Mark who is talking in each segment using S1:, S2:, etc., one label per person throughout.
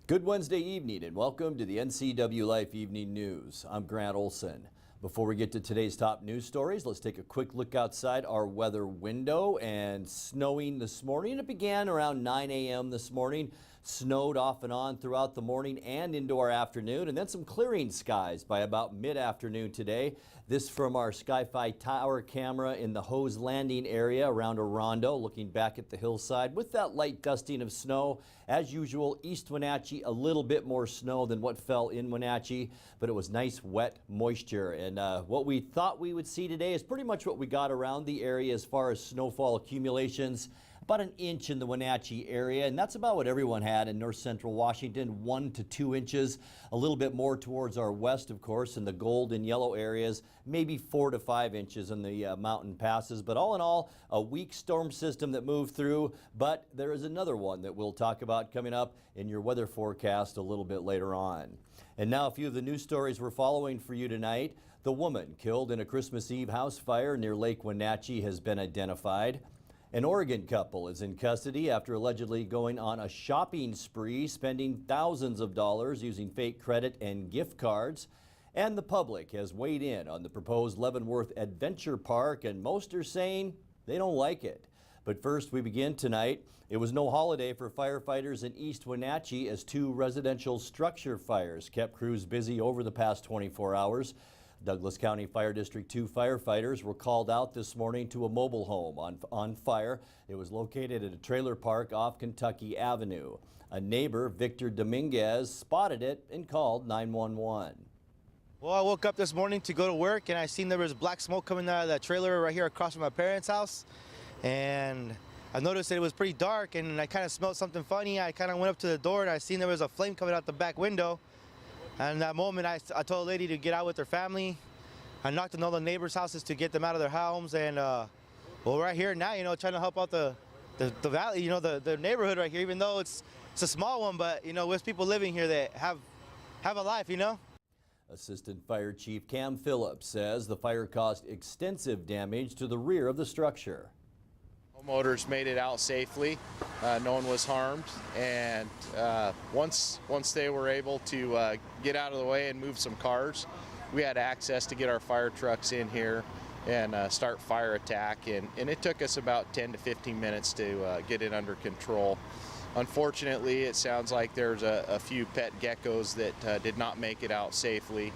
S1: Good Wednesday evening and welcome to the NCWLIFE Evening News. I'm Grant Olson. Before we get to today's top news stories, let's take a quick look outside our weather window. And snowing this morning. It began around 9 a.m. this morning. Snowed off and on throughout the morning and into our afternoon, and then some clearing skies by about mid-afternoon today. This from our Sky-Fi tower camera in the Hose Landing area around Orondo, looking back at the hillside with that light dusting of snow. As usual, East Wenatchee, a little bit more snow than what fell in Wenatchee, but it was nice, wet moisture. And what we thought we would see today is pretty much what we got around the area as far as snowfall accumulations. About an inch in the Wenatchee area, and that's about what everyone had in north central Washington, 1 to 2 inches. A little bit more towards our west, of course, in the gold and yellow areas, maybe 4 to 5 inches in the mountain passes. But all in all, a weak storm system that moved through, but there is another one that we'll talk about coming up in your weather forecast a little bit later on. And now a few of the news stories we're following for you tonight. The woman killed in a Christmas Eve house fire near Lake Wenatchee has been identified. An Oregon couple is in custody after allegedly going on a shopping spree, spending thousands of dollars using fake credit and gift cards. And the public has weighed in on the proposed Leavenworth Adventure Park, and most are saying they don't like it. But first, we begin tonight. It was no holiday for firefighters in East Wenatchee as 2 residential structure fires kept crews busy over the past 24 hours. Douglas County Fire District 2 firefighters were called out this morning to a mobile home on fire. It was located at a trailer park off Kentucky Avenue. A neighbor, Victor Dominguez, spotted it and called 911.
S2: Well, I woke up this morning to go to work and I seen there was black smoke coming out of that trailer right here across from my parents' house. And I noticed that it was pretty dark and I kind of smelled something funny. I kind of went up to the door and I seen there was a flame coming out the back window. And in that moment, I told the lady to get out with her family. I knocked on all the neighbors' houses to get them out of their homes. And well, right here now, trying to help out the valley, the neighborhood right here, even though it's a small one, but, there's people living here that have a life,
S1: Assistant Fire Chief Cam Phillips says the fire caused extensive damage to the rear of the structure.
S3: Homeowners made it out safely. No one was harmed, and once they were able to get out of the way and move some cars, we had access to get our fire trucks in here and start fire attack, and it took us about 10 to 15 minutes to get it under control. Unfortunately, it sounds like there's a few pet geckos that did not make it out safely.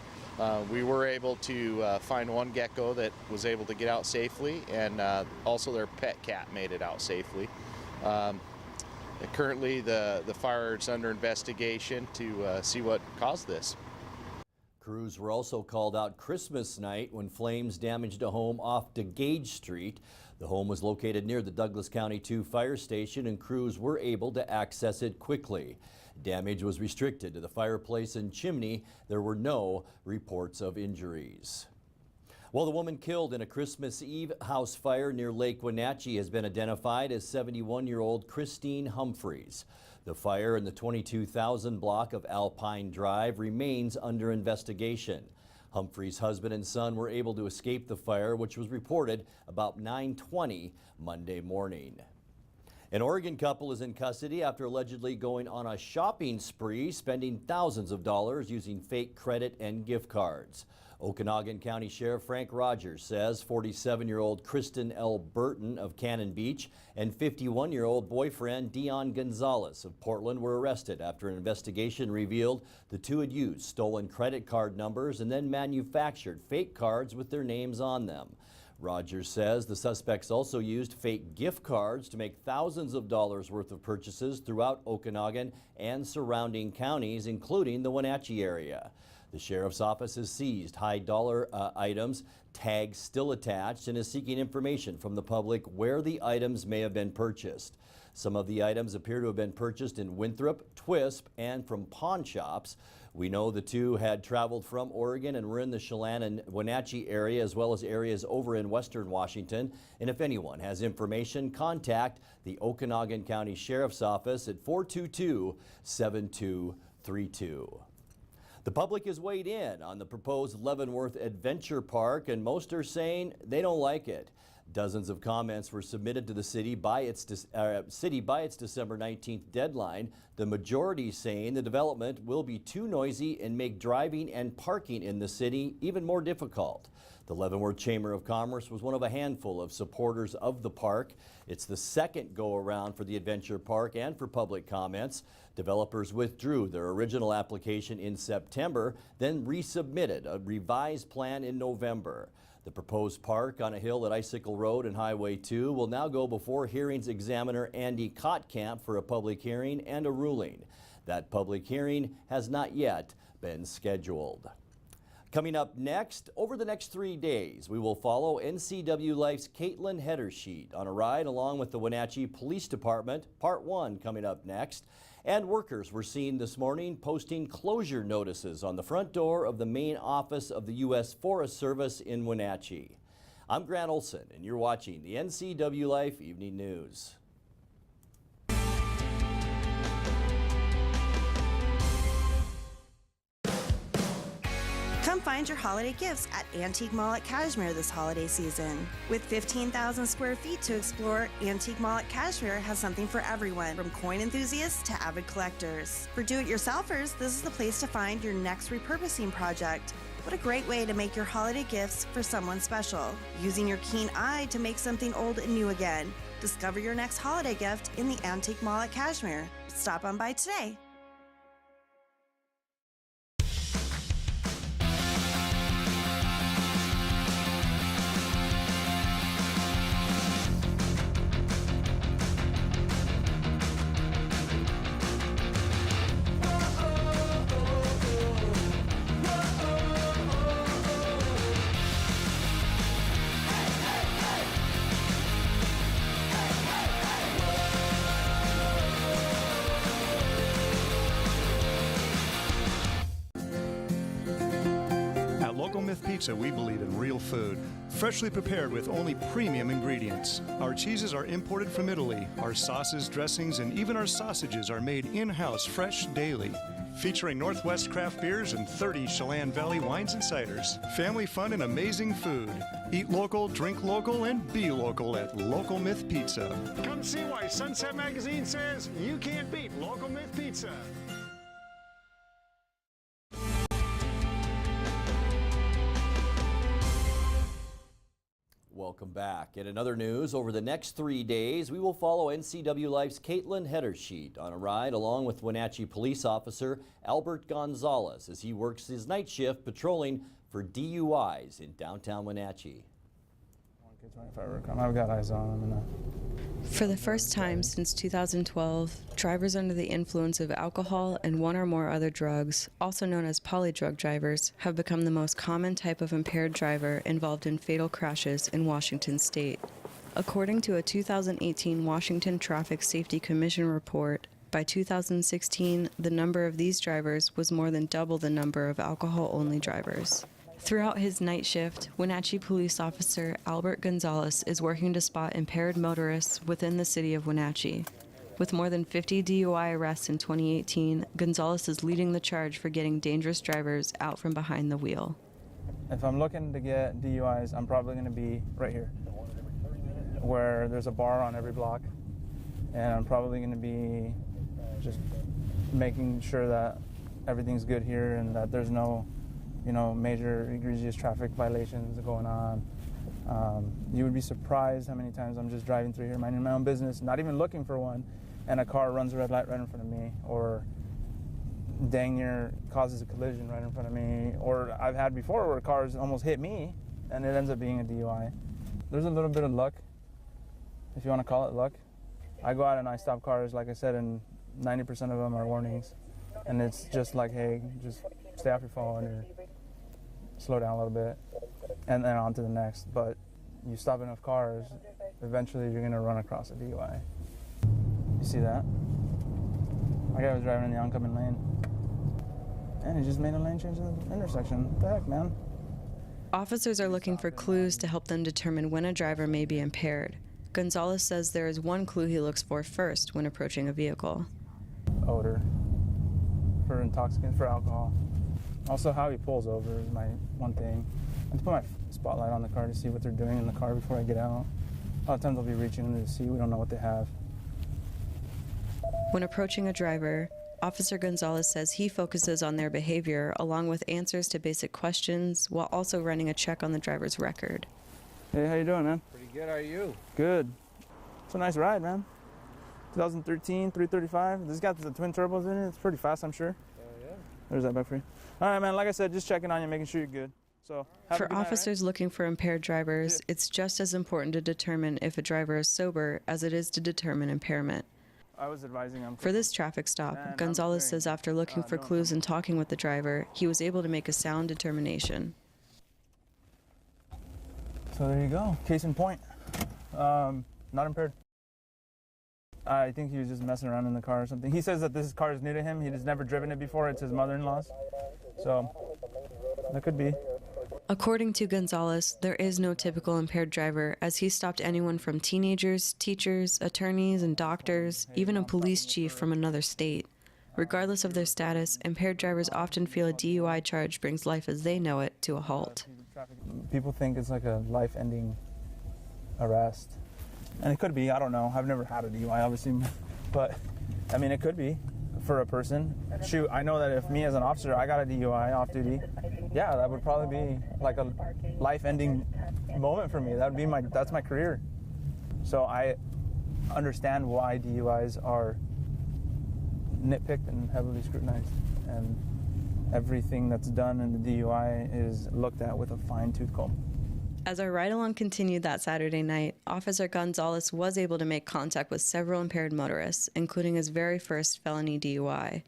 S3: We were able to find one gecko that was able to get out safely, and also their pet cat made it out safely. Currently, the fire is under investigation to see what caused this.
S1: Crews were also called out Christmas night when flames damaged a home off DeGage Street. The home was located near the Douglas County 2 fire station, and crews were able to access it quickly. Damage was restricted to the fireplace and chimney. There were no reports of injuries. Well, the woman killed in a Christmas Eve house fire near Lake Wenatchee has been identified as 71-year-old Christine Humphreys. The fire in the 22,000 block of Alpine Drive remains under investigation. Humphreys' husband and son were able to escape the fire, which was reported about 9:20 Monday morning. An Oregon couple is in custody after allegedly going on a shopping spree, spending thousands of dollars using fake credit and gift cards. Okanogan County Sheriff Frank Rogers says 47-year-old Kristen L. Burton of Cannon Beach and 51-year-old boyfriend Dion Gonzalez of Portland were arrested after an investigation revealed the two had used stolen credit card numbers and then manufactured fake cards with their names on them. Rogers says the suspects also used fake gift cards to make thousands of dollars worth of purchases throughout Okanogan and surrounding counties, including the Wenatchee area. The sheriff's office has seized high-dollar items, tags still attached, and is seeking information from the public where the items may have been purchased. Some of the items appear to have been purchased in Winthrop, Twisp, and from pawn shops. We know the two had traveled from Oregon and were in the Chelan and Wenatchee area, as well as areas over in western Washington. And if anyone has information, contact the Okanogan County Sheriff's Office at 422-7232. The public has weighed in on the proposed Leavenworth Adventure Park, and most are saying they don't like it. Dozens of comments were submitted to the city by its December 19th deadline, the majority saying the development will be too noisy and make driving and parking in the city even more difficult. The Leavenworth Chamber of Commerce was one of a handful of supporters of the park. It's the second go-around for the Adventure Park and for public comments. Developers withdrew their original application in September, then resubmitted a revised plan in November. The proposed park on a hill at Icicle Road and Highway 2 will now go before hearings examiner Andy Kottkamp for a public hearing and a ruling. That public hearing has not yet been scheduled. Coming up next, over the next 3 days, we will follow NCWLIFE's Caitlin Hedersheet on a ride along with the Wenatchee Police Department. Part 1 coming up next. And workers were seen this morning posting closure notices on the front door of the main office of the U.S. Forest Service in Wenatchee. I'm Grant Olson, and you're watching the NCWLIFE Evening News.
S4: Come find your holiday gifts at Antique Mall at Cashmere this holiday season. With 15,000 square feet to explore, Antique Mall at Cashmere has something for everyone, from coin enthusiasts to avid collectors. For do-it-yourselfers, this is the place to find your next repurposing project. What a great way to make your holiday gifts for someone special, using your keen eye to make something old and new again. Discover your next holiday gift in the Antique Mall at Cashmere. Stop on by today.
S5: Pizza, we believe in real food, freshly prepared with only premium ingredients. Our cheeses are imported from Italy. Our sauces, dressings, and even our sausages are made in-house fresh daily. Featuring Northwest craft beers and 30 Chelan Valley wines and ciders. Family fun and amazing food. Eat local, drink local, and be local at Local Myth Pizza.
S6: Come see why Sunset Magazine says you can't beat Local Myth Pizza.
S1: Welcome back. And in other news, over the next 3 days, we will follow NCWLIFE's Caitlin Hedersheet on a ride along with Wenatchee police officer Albert Gonzalez as he works his night shift patrolling for DUIs in downtown Wenatchee.
S7: I've got eyes on them.
S8: For the first time since 2012, drivers under the influence of alcohol and one or more other drugs, also known as polydrug drivers, have become the most common type of impaired driver involved in fatal crashes in Washington state. According to a 2018 Washington Traffic Safety Commission report, by 2016, the number of these drivers was more than double the number of alcohol-only drivers. Throughout his night shift, Wenatchee police officer Albert Gonzalez is working to spot impaired motorists within the city of Wenatchee. With more than 50 DUI arrests in 2018, Gonzalez is leading the charge for getting dangerous drivers out from behind the wheel.
S7: If I'm looking to get DUIs, I'm probably going to be right here, where there's a bar on every block, and I'm probably going to be just making sure that everything's good here and that there's no major egregious traffic violations going on. You would be surprised how many times I'm just driving through here, minding my own business, not even looking for one, and a car runs a red light right in front of me, or dang near causes a collision right in front of me, or I've had before where cars almost hit me, and it ends up being a DUI. There's a little bit of luck, if you want to call it luck. I go out and I stop cars, like I said, and 90% of them are warnings, and it's just like, hey, just stay off your phone or slow down a little bit, and then on to the next. But you stop enough cars, eventually you're going to run across a DUI. You see that? My guy was driving in the oncoming lane, and he just made a lane change in the intersection. What the heck, man?
S8: Officers are looking for clues to help them determine when a driver may be impaired. Gonzalez says there is one clue he looks for first when approaching a vehicle.
S7: Odor for intoxicants, for alcohol. Also, how he pulls over is my one thing. I have to put my spotlight on the car to see what they're doing in the car before I get out. A lot of times they'll be reaching into the seat. We don't know what they have.
S8: When approaching a driver, Officer Gonzalez says he focuses on their behavior along with answers to basic questions while also running a check on the driver's record.
S7: Hey, how you doing, man?
S9: Pretty good, how are you?
S7: Good. It's a nice ride, man. 2013, 335. This got the twin turbos in it. It's pretty fast, I'm sure.
S9: Yeah.
S7: There's that back for you. All right, man. Like I said, just checking on you, making sure you're good. So, have a
S8: For
S7: good night,
S8: officers looking for impaired drivers, it's just as important to determine if a driver is sober as it is to determine impairment.
S7: I was advising him.
S8: For this traffic stop,
S7: Man, I'm
S8: Gonzalez
S7: clearing.
S8: says after looking for clues and talking with the driver, he was able to make a sound determination.
S7: So there you go. Case in point. Not impaired. I think he was just messing around in the car or something. He says that this car is new to him. He has never driven it before. It's his mother-in-law's. So that could be.
S8: According to Gonzalez, there is no typical impaired driver, as he stopped anyone from teenagers, teachers, attorneys, and doctors, even a police chief from another state. Regardless of their status, impaired drivers often feel a DUI charge brings life as they know it to a halt.
S7: People think it's like a life-ending arrest. And it could be, I don't know. I've never had a DUI, obviously. But, I mean, it could be for a person. Shoot, I know that if me as an officer, I got a DUI off duty, yeah, that would probably be like a life-ending moment for me. That's my career. So I understand why DUIs are nitpicked and heavily scrutinized. And everything that's done in the DUI is looked at with a fine-tooth comb.
S8: As our ride-along continued that Saturday night, Officer Gonzalez was able to make contact with several impaired motorists, including his very first felony DUI.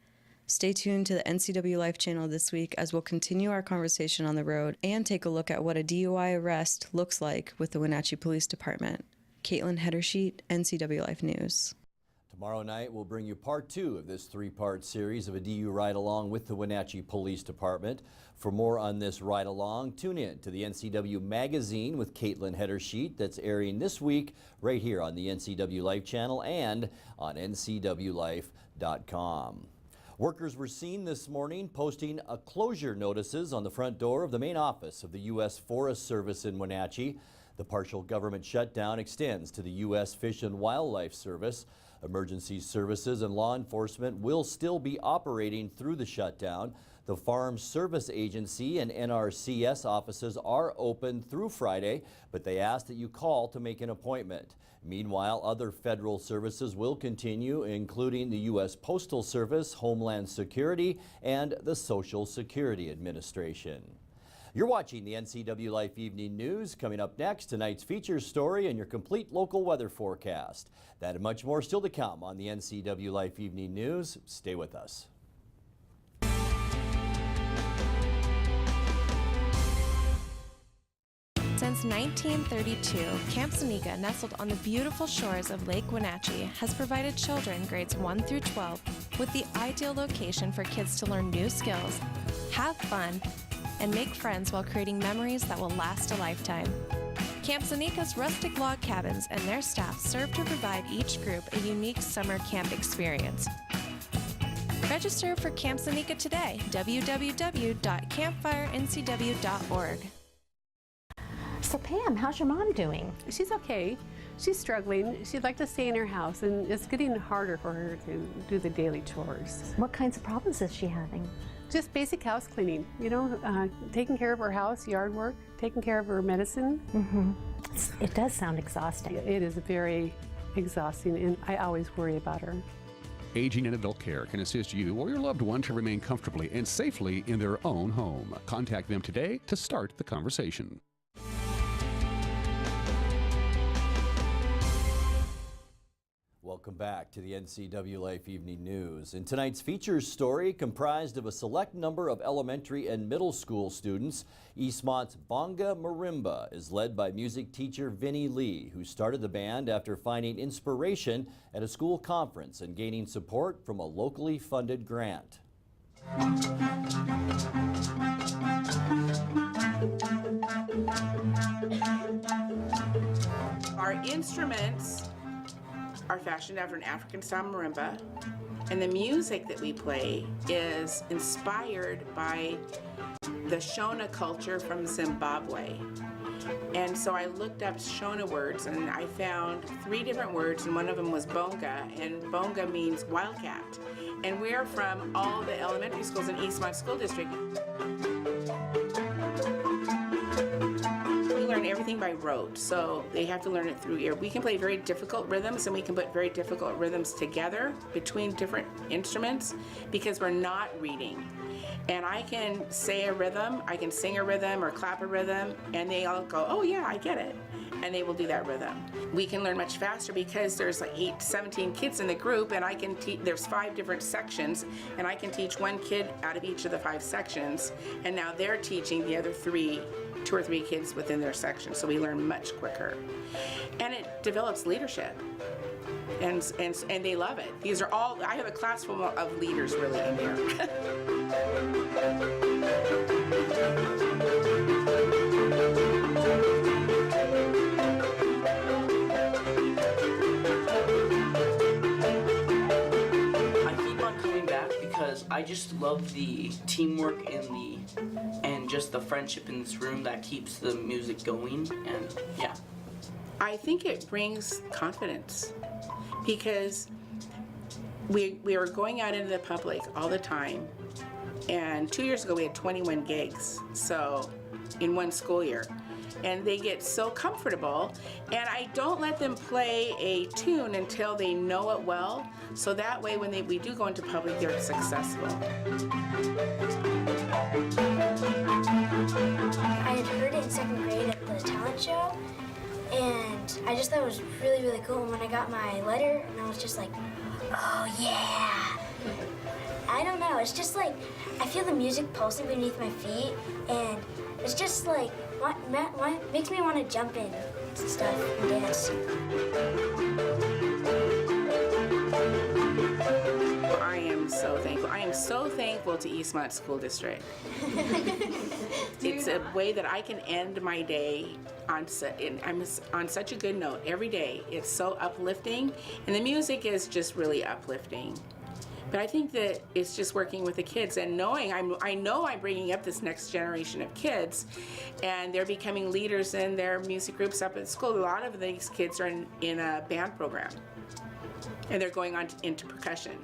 S8: Stay tuned to the NCWLIFE channel this week as we'll continue our conversation on the road and take a look at what a DUI arrest looks like with the Wenatchee Police Department. Caitlin Hedersheet, NCWLIFE News.
S1: Tomorrow night, we'll bring you part 2 of this 3-part series of a DU ride-along with the Wenatchee Police Department. For more on this ride-along, tune in to the NCW Magazine with Caitlin Hedersheet that's airing this week right here on the NCWLIFE channel and on NCWLIFE.com. Workers were seen this morning posting closure notices on the front door of the main office of the U.S. Forest Service in Wenatchee. The partial government shutdown extends to the U.S. Fish and Wildlife Service. Emergency services and law enforcement will still be operating through the shutdown. The Farm Service Agency and NRCS offices are open through Friday, but they ask that you call to make an appointment. Meanwhile, other federal services will continue, including the U.S. Postal Service, Homeland Security, and the Social Security Administration. You're watching the NCWLIFE Evening News. Coming up next, tonight's feature story and your complete local weather forecast. That and much more still to come on the NCWLIFE Evening News. Stay with us.
S10: Since 1932, Camp Seneca, nestled on the beautiful shores of Lake Wenatchee, has provided children grades 1 through 12 with the ideal location for kids to learn new skills, have fun, and make friends while creating memories that will last a lifetime. Camp Seneca's rustic log cabins and their staff serve to provide each group a unique summer camp experience. Register for Camp Seneca today, www.campfirencw.org.
S11: So Pam, how's your mom doing?
S12: She's okay. She's struggling. She'd like to stay in her house, and it's getting harder for her to do the daily chores.
S11: What kinds of problems is she having?
S12: Just basic house cleaning, you know, taking care of her house, yard work, taking care of her medicine.
S11: Mm-hmm. It does sound exhausting.
S12: It is very exhausting, and I always worry about her.
S13: Aging and Adult Care can assist you or your loved one to remain comfortably and safely in their own home. Contact them today to start the conversation.
S1: Welcome back to the NCWLIFE Evening News. In tonight's features story, comprised of a select number of elementary and middle school students, Eastmont's Bonga Marimba is led by music teacher Vinnie Lee, who started the band after finding inspiration at a school conference and gaining support from a locally funded grant.
S14: Our instruments are fashioned after an African-style marimba, and the music that we play is inspired by the Shona culture from Zimbabwe. And so I looked up Shona words, and I found 3 different words, and one of them was bonga, and bonga means wildcat. And we're from all the elementary schools in Eastmont School District. We learn everything by rote, so they have to learn it through ear. We can play very difficult rhythms, and we can put very difficult rhythms together between different instruments because we're not reading. And I can say a rhythm, I can sing a rhythm or clap a rhythm, and they all go, oh yeah, I get it. And they will do that rhythm. We can learn much faster because there's like 17 kids in the group, and I can teach, there's 5 different sections, and I can teach 1 kid out of each of the 5 sections, and now they're teaching the other 2 or 3 kids within their section, so we learn much quicker. And it develops leadership. And they love it. These are all, I have a class full of leaders really in here.
S9: I just love the teamwork and just the friendship in this room that keeps the music going, and yeah.
S14: I think it brings confidence because we are going out into the public all the time, and 2 years ago we had 21 gigs, so in one school year. And they get so comfortable, and I don't let them play a tune until they know it well, so that way when we do go into public, they're successful.
S15: I had heard it in 2nd grade at the talent show, and I just thought it was really, really cool. And when I got my letter, and I was just like, oh yeah. I don't know, it's just like, I feel the music pulsing beneath my feet, and it's just like, what makes me want to jump in and stuff and dance.
S14: I am so thankful. I am so thankful to Eastmont School District. It's a way that I can end my day on such a good note every day. It's so uplifting, and the music is just really uplifting. But I think that it's just working with the kids and knowing, I know I'm bringing up this next generation of kids, and they're becoming leaders in their music groups up at school. A lot of these kids are in a band program, and they're going on into percussion.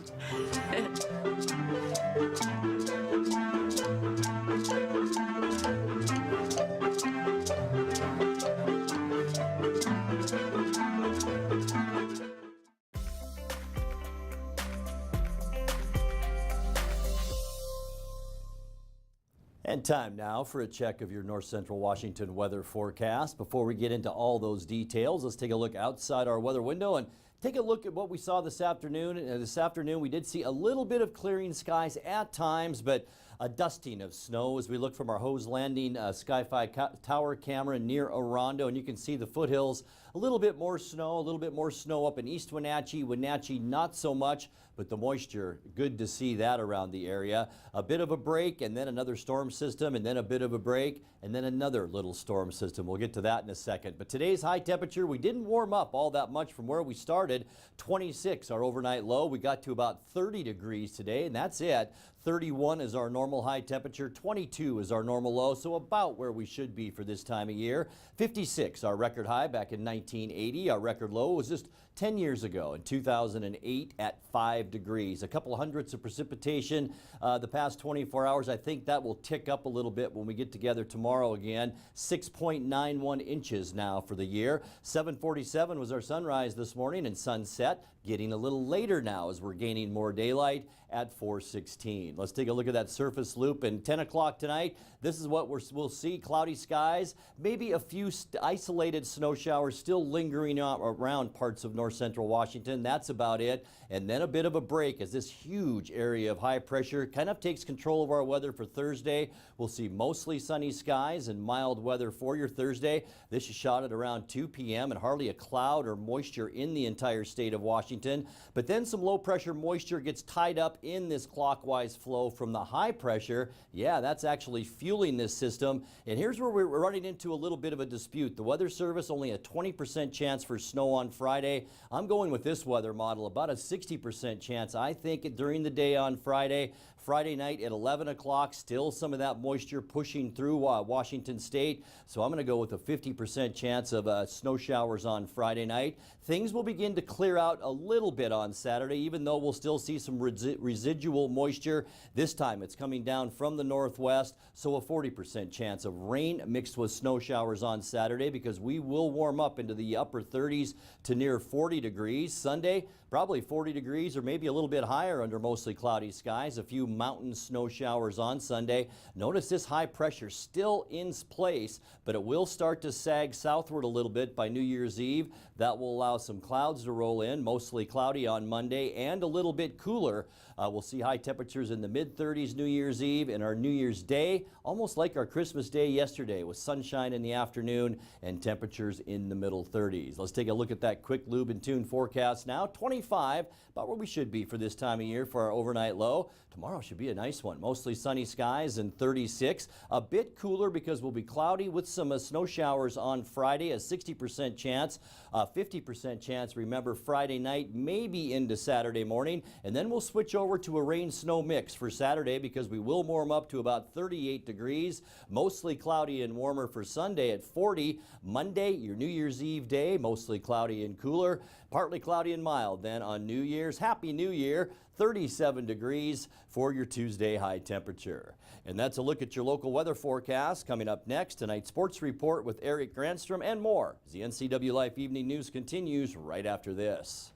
S1: And time now for a check of your North Central Washington weather forecast. Before we get into all those details, let's take a look outside our weather window and take a look at what we saw this afternoon. This afternoon we did see a little bit of clearing skies at times, but a dusting of snow as we look from our Hose Landing Sky-Fi tower camera near Orondo, and you can see the foothills. A little bit more snow up in East Wenatchee. Wenatchee not so much, but the moisture, good to see that around the area. A bit of a break, and then another storm system, and then a bit of a break, and then another little storm system. We'll get to that in a second. But today's high temperature, we didn't warm up all that much from where we started. 26 our overnight low. We got to about 30 degrees today, and that's it. 31 is our normal high temperature, 22 is our normal low, so about where we should be for this time of year. 56 our record high back in 1980. Our record low was just 10 years ago in 2008 at 5 degrees. A couple hundredths of precipitation the past 24 hours. I think that will tick up a little bit when we get together tomorrow again. 6.91 inches now for the year. 7:47 was our sunrise this morning, and sunset getting a little later now as we're gaining more daylight at 4:16. Let's take a look at that surface loop. And 10 o'clock tonight, this is what we'll see. Cloudy skies, maybe a few isolated snow showers still lingering around parts of north central Washington. That's about it. And then a bit of a break as this huge area of high pressure kind of takes control of our weather for Thursday. We'll see mostly sunny skies and mild weather for your Thursday. This is shot at around 2 p.m. and hardly a cloud or moisture in the entire state of Washington. But then some low pressure moisture gets tied up in this clockwise flow from the high pressure. Yeah, that's actually fueling this system. And here's where we're running into a little bit of a dispute. The Weather Service, only a 20% chance for snow on Friday. I'm going with this weather model, about a 60% chance, I think, during the day on Friday. Friday night at 11 o'clock, still some of that moisture pushing through Washington State. So I'm going to go with a 50% chance of snow showers on Friday night. Things will begin to clear out a little bit on Saturday, even though we'll still see some residual moisture. This time it's coming down from the northwest, so a 40% chance of rain mixed with snow showers on Saturday, because we will warm up into the upper 30s to near 40 degrees. Sunday, probably 40 degrees or maybe a little bit higher under mostly cloudy skies. A few mountain snow showers on Sunday. Notice this high pressure still in place, but it will start to sag southward a little bit by New Year's Eve. That will allow some clouds to roll in, mostly cloudy on Monday and a little bit cooler. We'll see high temperatures in the mid-30s New Year's Eve, and our New Year's Day, almost like our Christmas Day yesterday, with sunshine in the afternoon and temperatures in the middle 30s. Let's take a look at that quick lube and tune forecast now. 25, about where we should be for this time of year for our overnight low. Tomorrow should be a nice one. Mostly sunny skies and 36. A bit cooler because we'll be cloudy with some snow showers on Friday, a 60% chance. 50% chance, remember, Friday night, maybe into Saturday morning. And then we'll switch over to a rain-snow mix for Saturday, because we will warm up to about 38 degrees. Mostly cloudy and warmer for Sunday at 40. Monday, your New Year's Eve day, mostly cloudy and cooler. Partly cloudy and mild then on New Year's. Happy New Year. 37 degrees for your Tuesday high temperature. And that's a look at your local weather forecast. Coming up next, tonight's sports report with Eric Granstrom and more as the NCWLIFE Evening News continues right after this.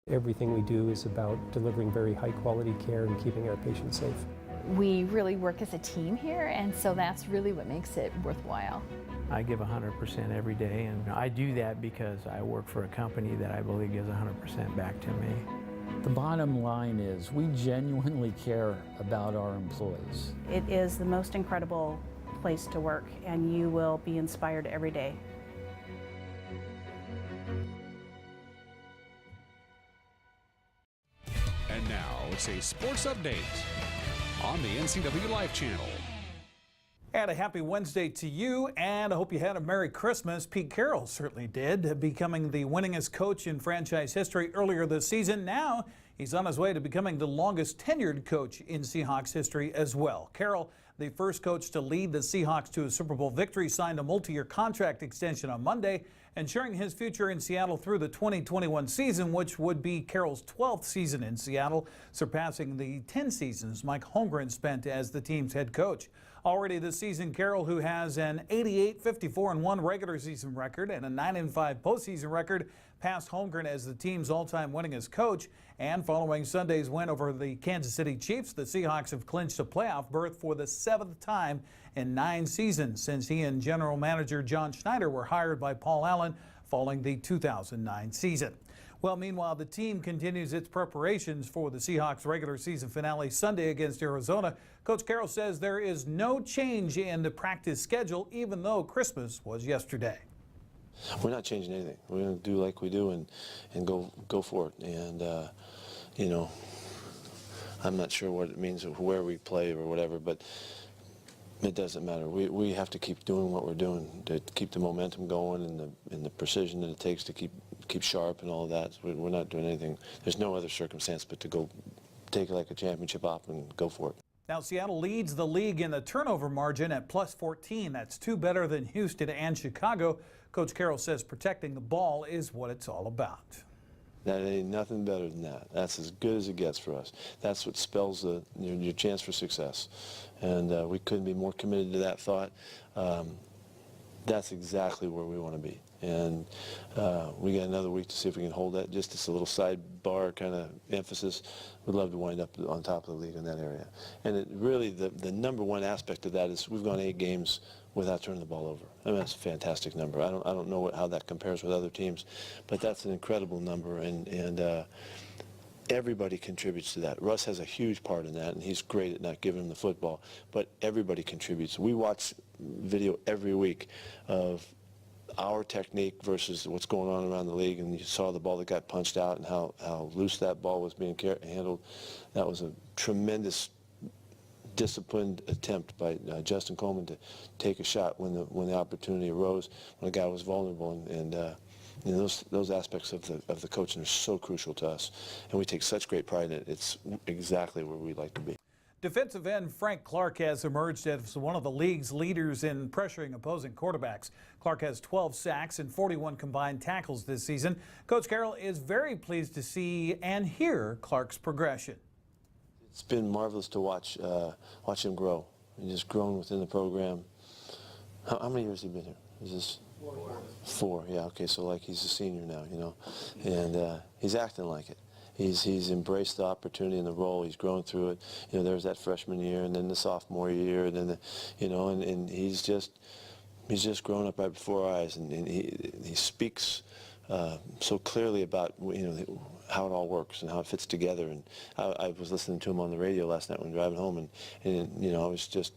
S16: Everything we do is about delivering very high quality care and keeping our patients safe.
S17: We really work as a team here, and so that's really what makes it worthwhile.
S18: I give 100% every day, and I do that because I work for a company that I believe gives 100% back to me.
S19: The bottom line is we genuinely care about our employees.
S20: It is the most incredible place to work, and you will be inspired every day.
S13: And now it's a sports update on the NCWLIFE channel.
S21: And a happy Wednesday to you, and I hope you had a Merry Christmas. Pete Carroll certainly did, becoming the winningest coach in franchise history earlier this season. Now he's on his way to becoming the longest tenured coach in Seahawks history as well. Carroll, the first coach to lead the Seahawks to a Super Bowl victory, signed a multi-year contract extension on Monday, ensuring his future in Seattle through the 2021 season, which would be Carroll's 12th season in Seattle, surpassing the 10 seasons Mike Holmgren spent as the team's head coach. Already this season, Carroll, who has an 88-54-1 regular season record and a 9-5 postseason record, passed Holmgren as the team's all-time winningest coach. And following Sunday's win over the Kansas City Chiefs, the Seahawks have clinched a playoff berth for the 7th time in 9 seasons since he and general manager John Schneider were hired by Paul Allen following the 2009 season. Well, meanwhile, the team continues its preparations for the Seahawks regular season finale Sunday against Arizona. Coach Carroll says there is no change in the practice schedule, even though Christmas was yesterday.
S22: We're not changing anything. We're going to do like we do and go for it. And, you know, I'm not sure what it means or where we play or whatever, but it doesn't matter. We have to keep doing what we're doing to keep the momentum going and the precision that it takes to keep sharp and all of that. We're not doing anything. There's no other circumstance but to go take it like a championship off and go for it.
S21: Now, Seattle leads the league in the turnover margin at +14. That's 2 better than Houston and Chicago. Coach Carroll says protecting the ball is what it's all about.
S22: That ain't nothing better than that. That's as good as it gets for us. That's what spells your chance for success. And we couldn't be more committed to that thought. That's exactly where we want to be. And we got another week to see if we can hold that. Just as a little sidebar kind of emphasis, we'd love to wind up on top of the league in that area. And it really, the number one aspect of that is we've gone 8 games without turning the ball over. I mean, that's a fantastic number. I don't know how that compares with other teams, but that's an incredible number. And everybody contributes to that. Russ has a huge part in that, and he's great at not giving him the football, but everybody contributes. We watch video every week of our technique versus what's going on around the league, and you saw the ball that got punched out and how loose that ball was being handled. That was a tremendous disciplined attempt by Justin Coleman to take a shot when the opportunity arose, when a guy was vulnerable, and those aspects of the coaching are so crucial to us, and we take such great pride in it. It's exactly where we'd like to be.
S21: Defensive end Frank Clark has emerged as one of the league's leaders in pressuring opposing quarterbacks. Clark has 12 sacks and 41 combined tackles this season. Coach Carroll is very pleased to see and hear Clark's progression.
S22: It's been marvelous to watch him grow. He's just grown within the program. How many years has he been here? Is this 4? Yeah, okay, so like he's a senior now, you know, and he's acting like it. He's embraced the opportunity and the role. He's grown through it. You know, there's that freshman year, and then the sophomore year, and then and he's just grown up right before our eyes, and he speaks so clearly about how it all works and how it fits together. And I was listening to him on the radio last night when driving home, and I was just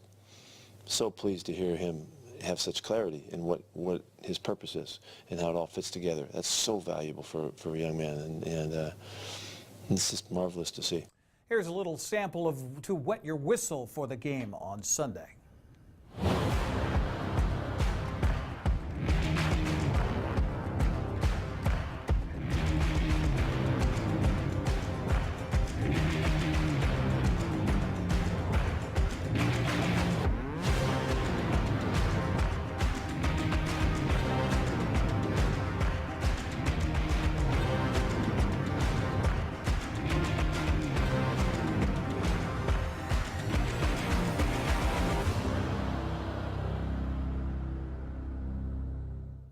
S22: so pleased to hear him have such clarity in what his purpose is and how it all fits together. That's so valuable for a young man, and it's just marvelous to see.
S21: Here's a little sample to wet your whistle for the game on Sunday.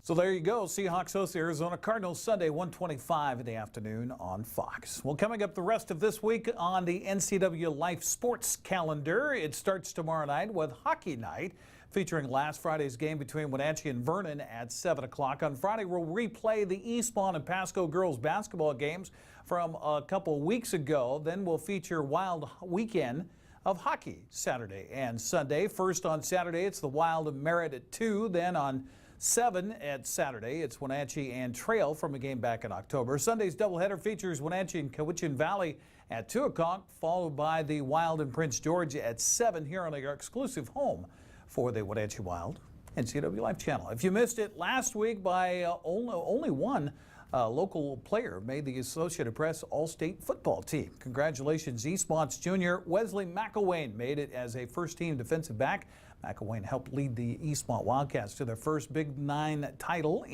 S21: So there you go. Seahawks host the Arizona Cardinals Sunday, 1:25 in the afternoon on Fox. Well, coming up the rest of this week on the NCWLIFE sports calendar, it starts tomorrow night with Hockey Night, featuring last Friday's game between Wenatchee and Vernon at 7 o'clock. On Friday, we'll replay the Eastmont and Pasco girls basketball games from a couple weeks ago. Then we'll feature Wild Weekend of hockey Saturday and Sunday. First on Saturday, it's the Wild of Merritt at 2. Then on 7 at Saturday, it's Wenatchee and Trail from a game back in October. Sunday's doubleheader features Wenatchee and Cowichan Valley at 2 o'clock, followed by the Wild and Prince George at 7 here on our exclusive home for the Wenatchee Wild NCWLIFE channel. If you missed it last week, by only one local player made the Associated Press All-State football team. Congratulations, Eastmont's junior Wesley McElwain made it as a first-team defensive back. McElwain helped lead the Eastmont Wildcats to their first Big 9 title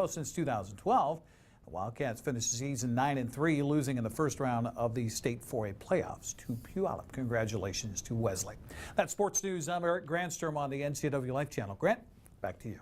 S21: since 2012. The Wildcats finished the season 9-3, losing in the first round of the state 4A playoffs to Puyallup. Congratulations to Wesley. That's sports news. I'm Eric Granstrom on the NCWLIFE channel. Grant, back to you.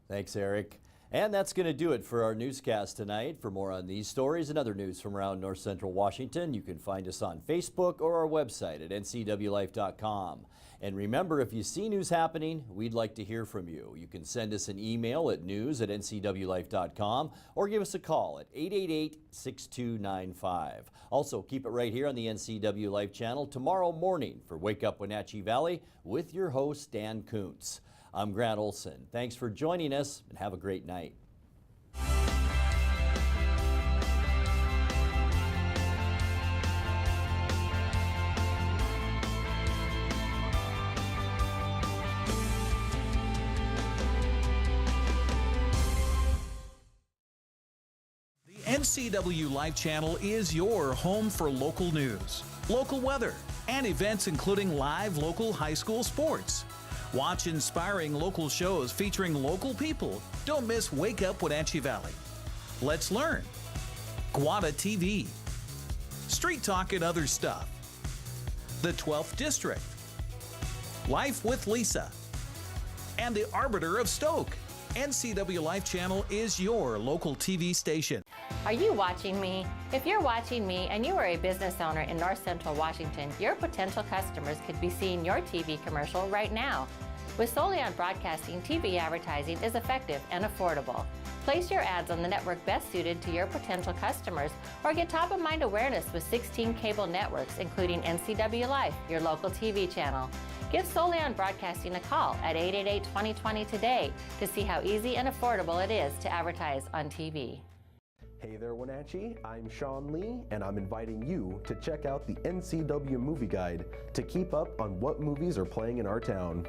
S1: Thanks, Eric. And that's going to do it for our newscast tonight. For more on these stories and other news from around North Central Washington, you can find us on Facebook or our website at ncwlife.com. And remember, if you see news happening, we'd like to hear from you. You can send us an email at news@ncwlife.com or give us a call at 888-6295. Also, keep it right here on the NCWLIFE channel tomorrow morning for Wake Up Wenatchee Valley with your host, Dan Kuntz. I'm Grant Olson. Thanks for joining us and have a great night.
S21: NCWLIFE channel is your home for local news, local weather, and events including live local high school sports. Watch inspiring local shows featuring local people. Don't miss Wake Up Wenatchee Valley. Let's Learn, Guada TV, Street Talk and Other Stuff, the 12th District, Life with Lisa, and the Arbiter of Stoke. NCWLIFE channel is your local TV station.
S11: Are you watching me? If you're watching me and you are a business owner in North Central Washington, your potential customers could be seeing your TV commercial right now. With Solely on Broadcasting, TV advertising is effective and affordable. Place your ads on the network best suited to your potential customers or get top-of-mind awareness with 16 cable networks, including NCWLIFE, your local TV channel. Give Solely on Broadcasting a call at 888-2020 today to see how easy and affordable it is to advertise on TV.
S2: Hey there, Wenatchee. I'm Sean Lee, and I'm inviting you to check out the NCW Movie Guide to keep up on what movies are playing in our town.